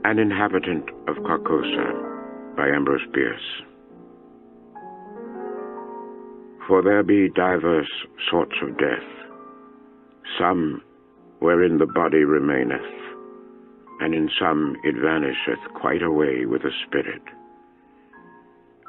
An Inhabitant of Carcosa by Ambrose Bierce. For there be divers sorts of death, some wherein the body remaineth, and in some it vanisheth quite away with the spirit.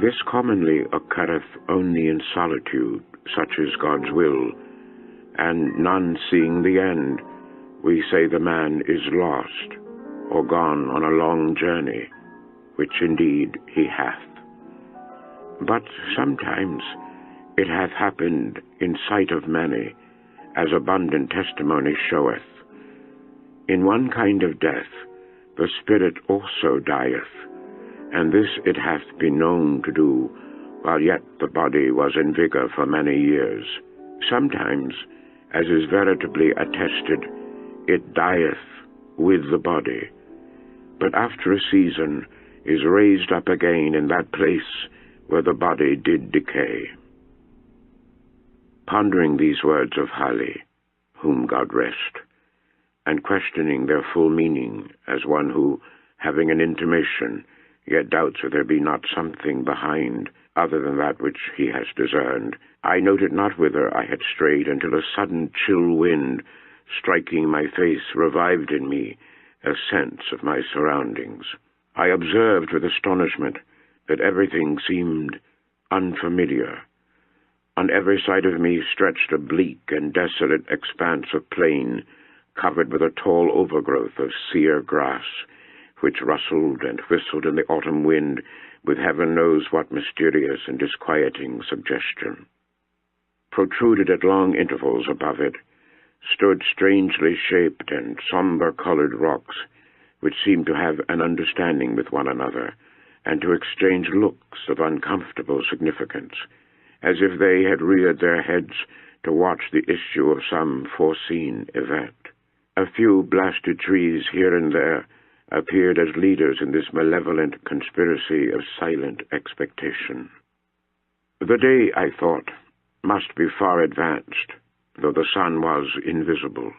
This commonly occurreth only in solitude, such is God's will, and none seeing the end, we say the man is lost, or gone on a long journey, which indeed he hath. But sometimes it hath happened in sight of many, as abundant testimony showeth. In one kind of death the spirit also dieth, and this it hath been known to do, while yet the body was in vigor for many years. Sometimes, as is veritably attested, it dieth with the body, but after a season is raised up again in that place where the body did decay. Pondering these words of Halley, whom God rest, and questioning their full meaning as one who, having an intimation, yet doubts if there be not something behind other than that which he has discerned, I noted not whither I had strayed until a sudden chill wind, striking my face, revived in me a sense of my surroundings. I observed with astonishment that everything seemed unfamiliar. On every side of me stretched a bleak and desolate expanse of plain, covered with a tall overgrowth of sere grass, which rustled and whistled in the autumn wind with heaven knows what mysterious and disquieting suggestion. Protruded at long intervals above it stood strangely shaped and somber-colored rocks, which seemed to have an understanding with one another, and to exchange looks of uncomfortable significance, as if they had reared their heads to watch the issue of some foreseen event. A few blasted trees here and there appeared as leaders in this malevolent conspiracy of silent expectation. The day, I thought, must be far advanced, though the sun was invisible,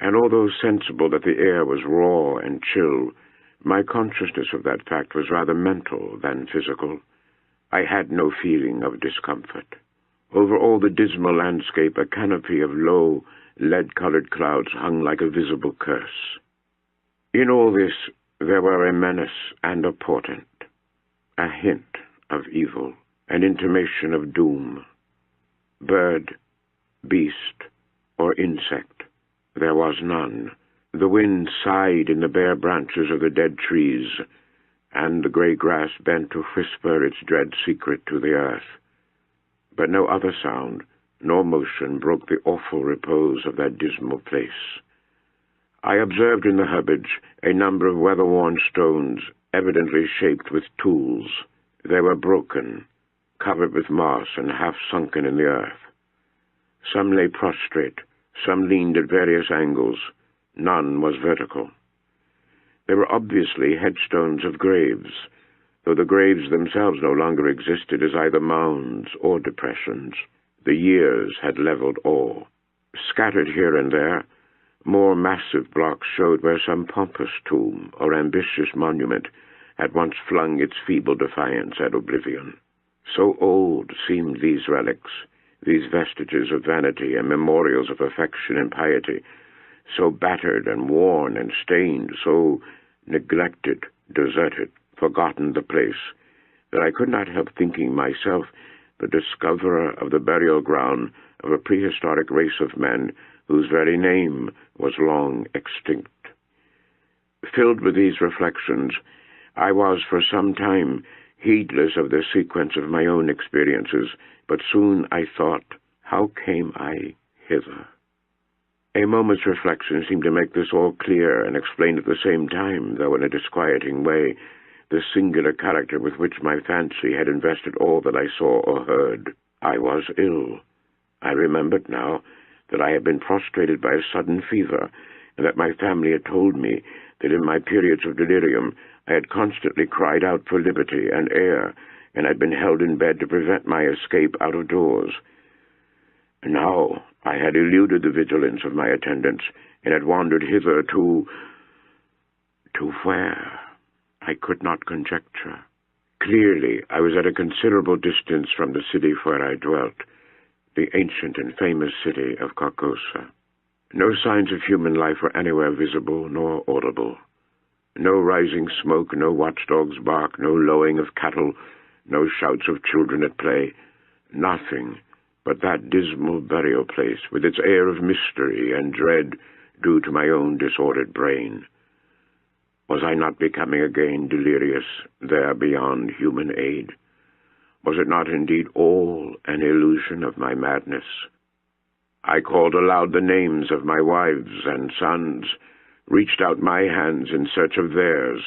and although sensible that the air was raw and chill, my consciousness of that fact was rather mental than physical. I had no feeling of discomfort. Over all the dismal landscape a canopy of low, lead-colored clouds hung like a visible curse. In all this there were a menace and a portent, a hint of evil, an intimation of doom. Bird, beast, or insect, there was none. The wind sighed in the bare branches of the dead trees, and the gray grass bent to whisper its dread secret to the earth. But no other sound nor motion broke the awful repose of that dismal place. I observed in the herbage a number of weather-worn stones, evidently shaped with tools. They were broken, covered with moss, and half sunken in the earth. Some lay prostrate, some leaned at various angles. None was vertical. They were obviously headstones of graves, though the graves themselves no longer existed as either mounds or depressions. The years had leveled all. Scattered here and there, more massive blocks showed where some pompous tomb or ambitious monument had once flung its feeble defiance at oblivion. So old seemed these relics, these vestiges of vanity and memorials of affection and piety, so battered and worn and stained, so neglected, deserted, forgotten the place, that I could not help thinking myself the discoverer of the burial ground of a prehistoric race of men whose very name was long extinct. Filled with these reflections, I was for some time heedless of the sequence of my own experiences, but soon I thought, how came I hither? A moment's reflection seemed to make this all clear and explain at the same time, though in a disquieting way, the singular character with which my fancy had invested all that I saw or heard. I was ill. I remembered now that I had been prostrated by a sudden fever, and that my family had told me that in my periods of delirium I had constantly cried out for liberty and air, and had been held in bed to prevent my escape out of doors. Now I had eluded the vigilance of my attendants, and had wandered hither to To where? I could not conjecture. Clearly, I was at a considerable distance from the city where I dwelt, the ancient and famous city of Carcosa. No signs of human life were anywhere visible nor audible. No rising smoke, no watchdog's bark, no lowing of cattle, no shouts of children at play. Nothing but that dismal burial place with its air of mystery and dread due to my own disordered brain. Was I not becoming again delirious there beyond human aid? Was it not indeed all an illusion of my madness? I called aloud the names of my wives and sons, reached out my hands in search of theirs,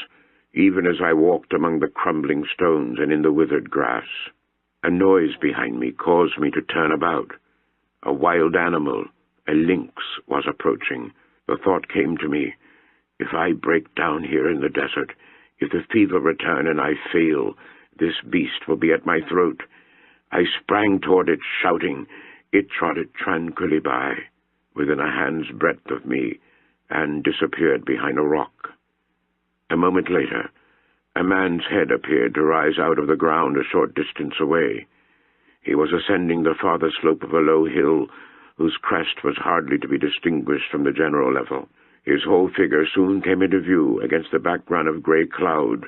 even as I walked among the crumbling stones and in the withered grass. A noise behind me caused me to turn about. A wild animal, a lynx, was approaching. The thought came to me, if I break down here in the desert, if the fever return and I fail, this beast will be at my throat. I sprang toward it, shouting. It trotted tranquilly by, within a hand's breadth of me, and disappeared behind a rock. A moment later, a man's head appeared to rise out of the ground a short distance away. He was ascending the farther slope of a low hill, whose crest was hardly to be distinguished from the general level. His whole figure soon came into view against the background of gray cloud.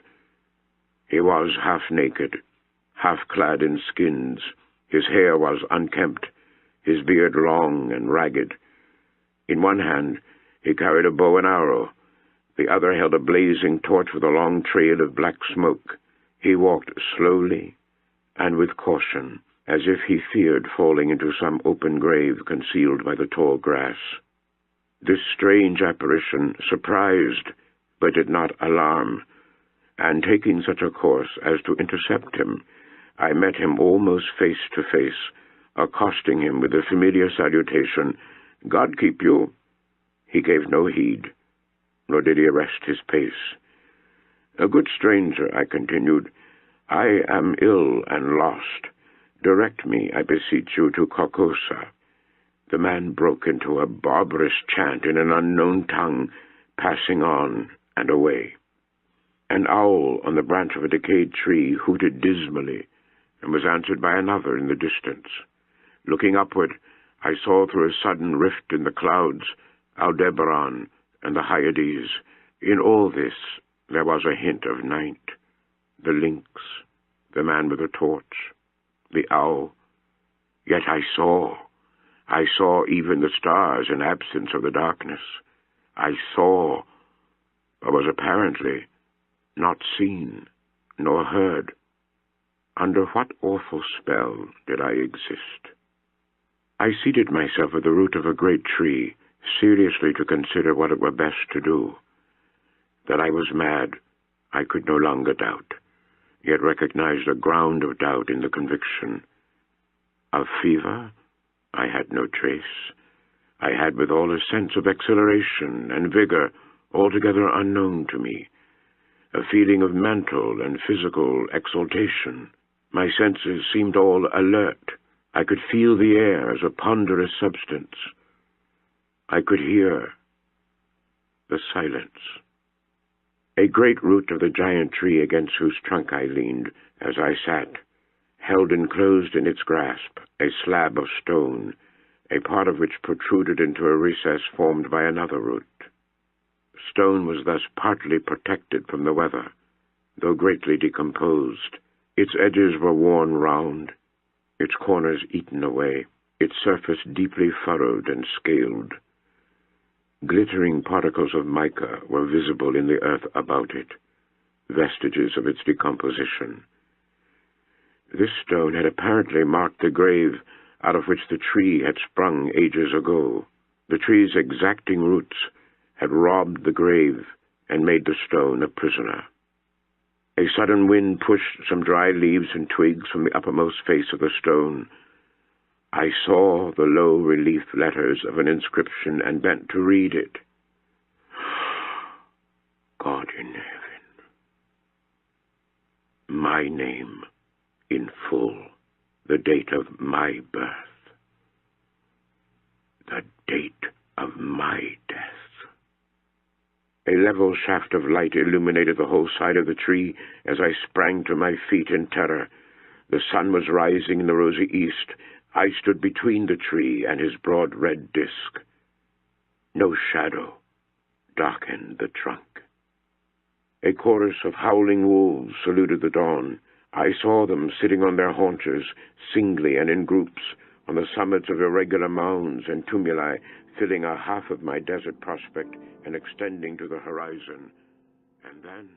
He was half naked, half clad in skins. His hair was unkempt, his beard long and ragged. In one hand he carried a bow and arrow. The other held a blazing torch with a long trail of black smoke. He walked slowly and with caution, as if he feared falling into some open grave concealed by the tall grass. This strange apparition surprised, but did not alarm, and taking such a course as to intercept him, I met him almost face to face, accosting him with the familiar salutation, "God keep you." He gave no heed, nor did he arrest his pace. "A good stranger," I continued, "I am ill and lost. Direct me, I beseech you, to Carcosa." The man broke into a barbarous chant in an unknown tongue, passing on and away. An owl on the branch of a decayed tree hooted dismally, and was answered by another in the distance. Looking upward, I saw through a sudden rift in the clouds Aldebaran and the Hyades. In all this there was a hint of night. The lynx, the man with a torch, the owl. Yet I saw even the stars in absence of the darkness. I saw, but was apparently not seen nor heard. Under what awful spell did I exist? I seated myself at the root of a great tree, seriously to consider what it were best to do. That I was mad, I could no longer doubt, yet recognized a ground of doubt in the conviction. Of fever, I had no trace. I had withal a sense of exhilaration and vigor altogether unknown to me, a feeling of mental and physical exaltation. My senses seemed all alert. I could feel the air as a ponderous substance. I could hear the silence. A great root of the giant tree against whose trunk I leaned as I sat held enclosed in its grasp a slab of stone, a part of which protruded into a recess formed by another root. Stone was thus partly protected from the weather, though greatly decomposed. Its edges were worn round, its corners eaten away, its surface deeply furrowed and scaled. Glittering particles of mica were visible in the earth about it, vestiges of its decomposition. This stone had apparently marked the grave out of which the tree had sprung ages ago. The tree's exacting roots had robbed the grave and made the stone a prisoner. A sudden wind pushed some dry leaves and twigs from the uppermost face of the stone. I saw the low relief letters of an inscription and bent to read it. God in heaven. My name in full, the date of my birth, the date of my death. A level shaft of light illuminated the whole side of the tree as I sprang to my feet in terror. The sun was rising in the rosy east. I stood between the tree and his broad red disk. No shadow darkened the trunk. A chorus of howling wolves saluted the dawn. I saw them sitting on their haunches, singly and in groups, on the summits of irregular mounds and tumuli, filling a half of my desert prospect and extending to the horizon. And then